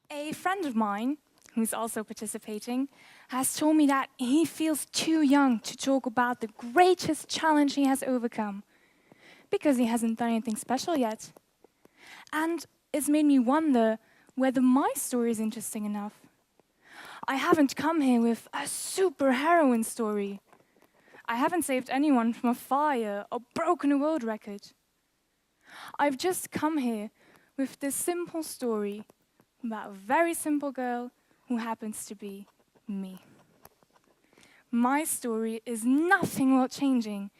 A friend of mine, who's also participating, has told me that he feels too young to talk about the greatest challenge he has overcome because he hasn't done anything special yet. And it's made me wonder whether my story is interesting enough. I haven't come here with a superheroine story. I haven't saved anyone from a fire or broken a world record. I've just come here with this simple story about a very simple girl who happens to be me. My story is nothing world changing,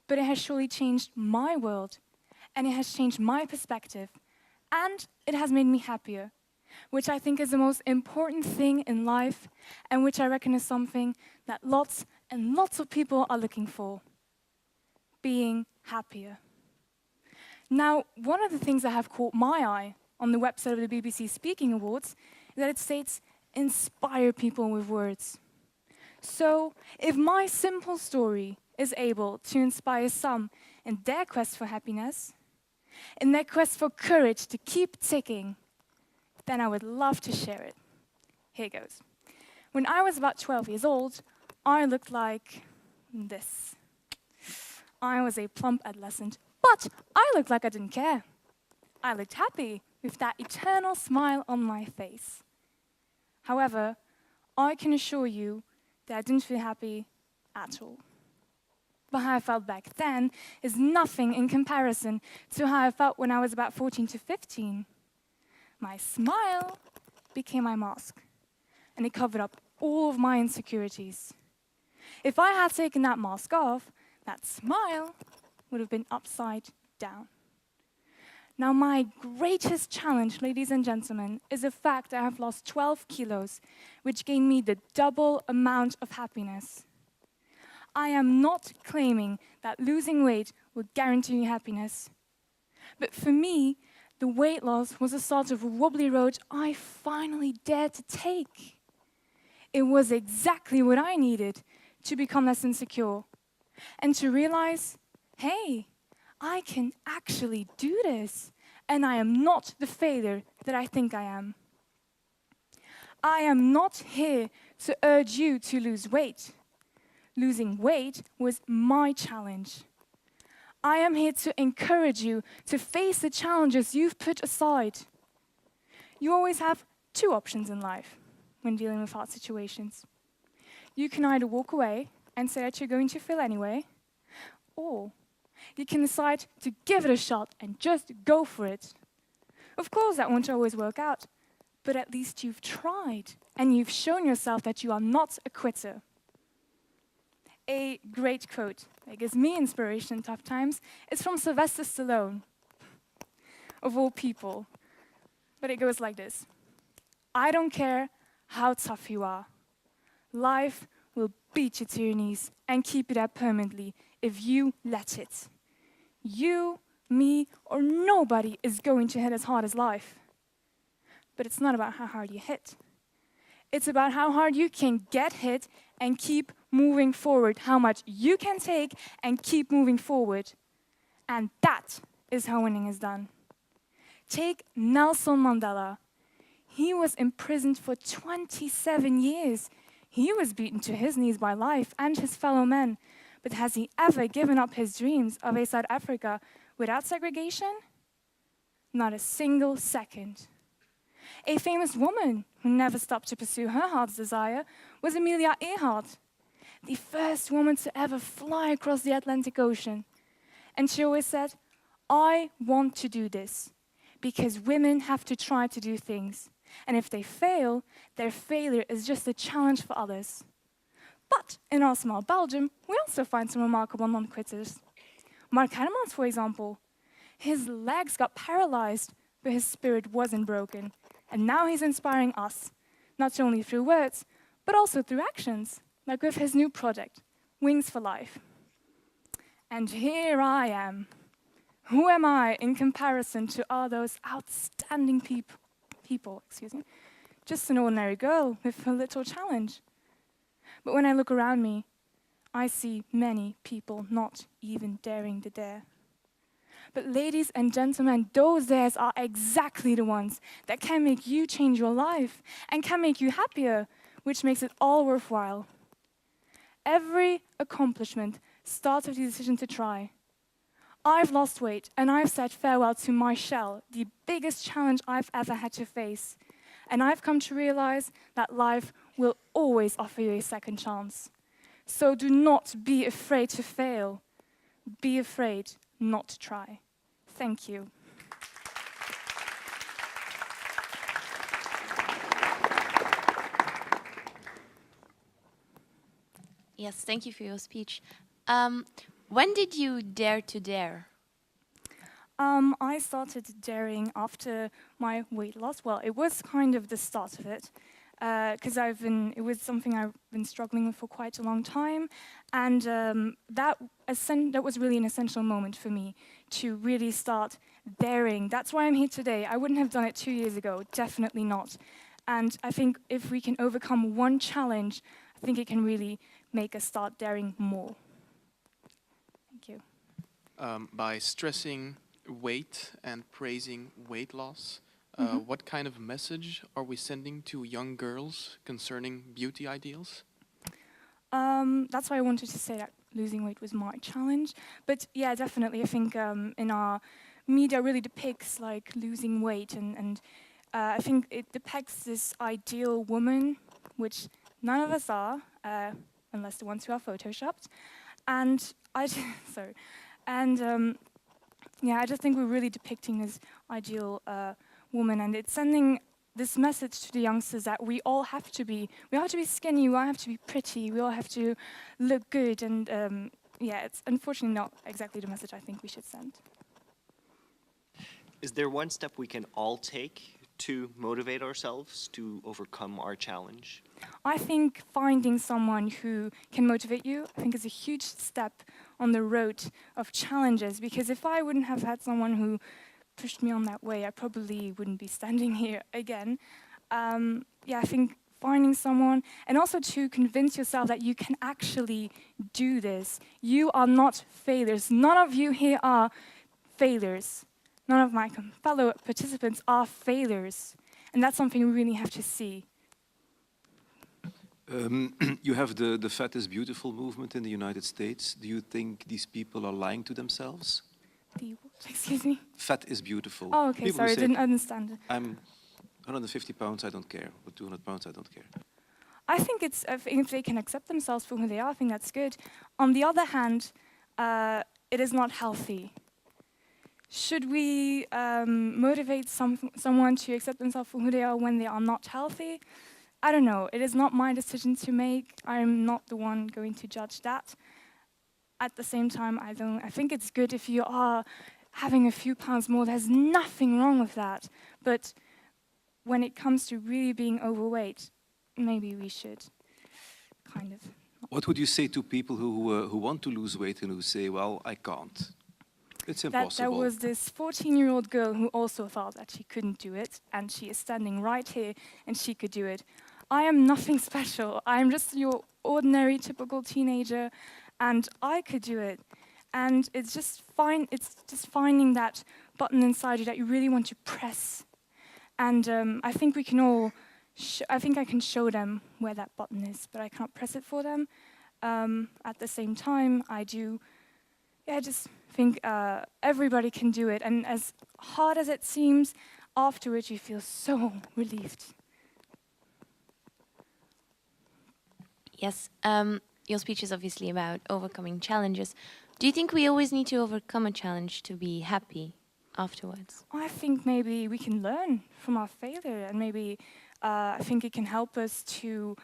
but it has surely changed my world, and it has changed my perspective, and it has made me happier, which I think is the most important thing in life, and which I reckon is something that lots and lots of people are looking for: being happier. Now, one of the things that have caught my eye on the website of the BBC Speaking Awards is that it states, inspire people with words. So, if my simple story is able to inspire some in their quest for happiness, in their quest for courage to keep ticking, then I would love to share it. Here goes. When I was about 12 years old, I looked like this. I was a plump adolescent, but I looked like I didn't care. I looked happy with that eternal smile on my face. However, I can assure you that I didn't feel happy at all. But how I felt back then is nothing in comparison to how I felt when I was about 14 to 15. My smile became my mask, and it covered up all of my insecurities. If I had taken that mask off, that smile would have been upside down. Now, my greatest challenge, ladies and gentlemen, is the fact that I have lost 12 kilos, which gained me the double amount of happiness. I am not claiming that losing weight will guarantee you happiness. But for me, the weight loss was a sort of wobbly road I finally dared to take. It was exactly what I needed to become less insecure and to realize, hey, I can actually do this, and I am not the failure that I think I am. I am not here to urge you to lose weight. Losing weight was my challenge. I am here to encourage you to face the challenges you've put aside. You always have two options in life when dealing with hard situations. You can either walk away and say that you're going to fail anyway, or you can decide to give it a shot and just go for it. Of course, that won't always work out, but at least you've tried and you've shown yourself that you are not a quitter. A great quote that gives me inspiration in tough times is from Sylvester Stallone, of all people. But it goes like this: I don't care how tough you are. Life will beat you to your knees and keep you there permanently if you let it. You, me, or nobody is going to hit as hard as life. But it's not about how hard you hit. It's about how hard you can get hit and keep moving forward, how much you can take and keep moving forward. And that is how winning is done. Take Nelson Mandela. He was imprisoned for 27 years. He was beaten to his knees by life and his fellow men. But has he ever given up his dreams of a South Africa without segregation? Not a single second. A famous woman who never stopped to pursue her heart's desire was Amelia Earhart, the first woman to ever fly across the Atlantic Ocean. And she always said, I want to do this because women have to try to do things. And if they fail, their failure is just a challenge for others. But in our small Belgium, we also find some remarkable non-quitters. Mark Hermans, for example. His legs got paralyzed, but his spirit wasn't broken. And now he's inspiring us, not only through words, but also through actions, like with his new project, Wings for Life. And here I am. Who am I in comparison to all those outstanding people? Just an ordinary girl with a little challenge. But when I look around me, I see many people not even daring to dare. But ladies and gentlemen, those dares are exactly the ones that can make you change your life and can make you happier, which makes it all worthwhile. Every accomplishment starts with the decision to try. I've lost weight and I've said farewell to my shell, the biggest challenge I've ever had to face. And I've come to realize that life will always offer you a second chance. So do not be afraid to fail. Be afraid not to try. Thank you. Yes, thank you for your speech. When did you dare to dare? I started daring after my weight loss. Well, it was kind of the start of it, because it was something I've been struggling with for quite a long time, and that was really an essential moment for me to really start daring. That's why I'm here today. I wouldn't have done it 2 years ago, definitely not. And I think if we can overcome one challenge, I think it can really make us start daring more. Thank you. By stressing weight and praising weight loss, what kind of message are we sending to young girls concerning beauty ideals? That's why I wanted to say that losing weight was my challenge. But yeah, definitely, I think in our media really depicts like losing weight, and I think it depicts this ideal woman, which none of us are, unless the ones who are photoshopped. And sorry, and yeah, I just think we're really depicting this ideal woman, and it's sending this message to the youngsters that we all have to be skinny, we all have to be pretty, we all have to look good, and yeah, it's unfortunately not exactly the message I think we should send. Is there one step we can all take to motivate ourselves to overcome our challenge? I think finding someone who can motivate you, I think, is a huge step on the road of challenges, because if I wouldn't have had someone who pushed me on that way, I probably wouldn't be standing here again. Yeah, I think finding someone, and also to convince yourself that you can actually do this. You are not failures. None of you here are failures. None of my fellow participants are failures. And that's something we really have to see. You have the Fat is Beautiful movement in the United States. Do you think these people are lying to themselves? Excuse me? Fat is beautiful. Oh, okay, People sorry, I say, didn't understand it. I'm 150 pounds, I don't care. But 200 pounds, I don't care. I think if they can accept themselves for who they are, I think that's good. On the other hand, it is not healthy. Should we motivate someone to accept themselves for who they are when they are not healthy? I don't know. It is not my decision to make. I'm not the one going to judge that. At the same time, I think it's good if you are having a few pounds more. There's nothing wrong with that. But when it comes to really being overweight, maybe we should kind of. What would you say to people who want to lose weight and who say, well, I can't? It's impossible. There was this 14-year-old girl who also thought that she couldn't do it, and she is standing right here, and she could do it. I am nothing special. I am just your ordinary, typical teenager, and I could do it. And it's just finding that button inside you that you really want to press. And I think we can all. I think I can show them where that button is, but I can't press it for them. At the same time, I do. Yeah, I just think everybody can do it, and as hard as it seems, afterwards you feel so relieved. Yes, your speech is obviously about overcoming challenges. Do you think we always need to overcome a challenge to be happy afterwards? I think maybe we can learn from our failure, and maybe I think it can help us to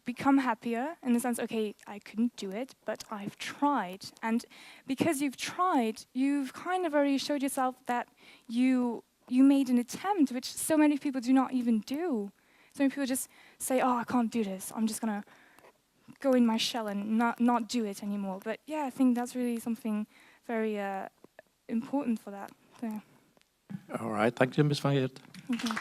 become happier in the sense, okay, I couldn't do it, but I've tried. And because you've tried, you've kind of already showed yourself that you made an attempt, which so many people do not even do. So many people just say, oh, I can't do this. I'm just going to go in my shell and not do it anymore. But yeah, I think that's really something very important for that. So. All right, thank you, Ms. van Geert. Okay.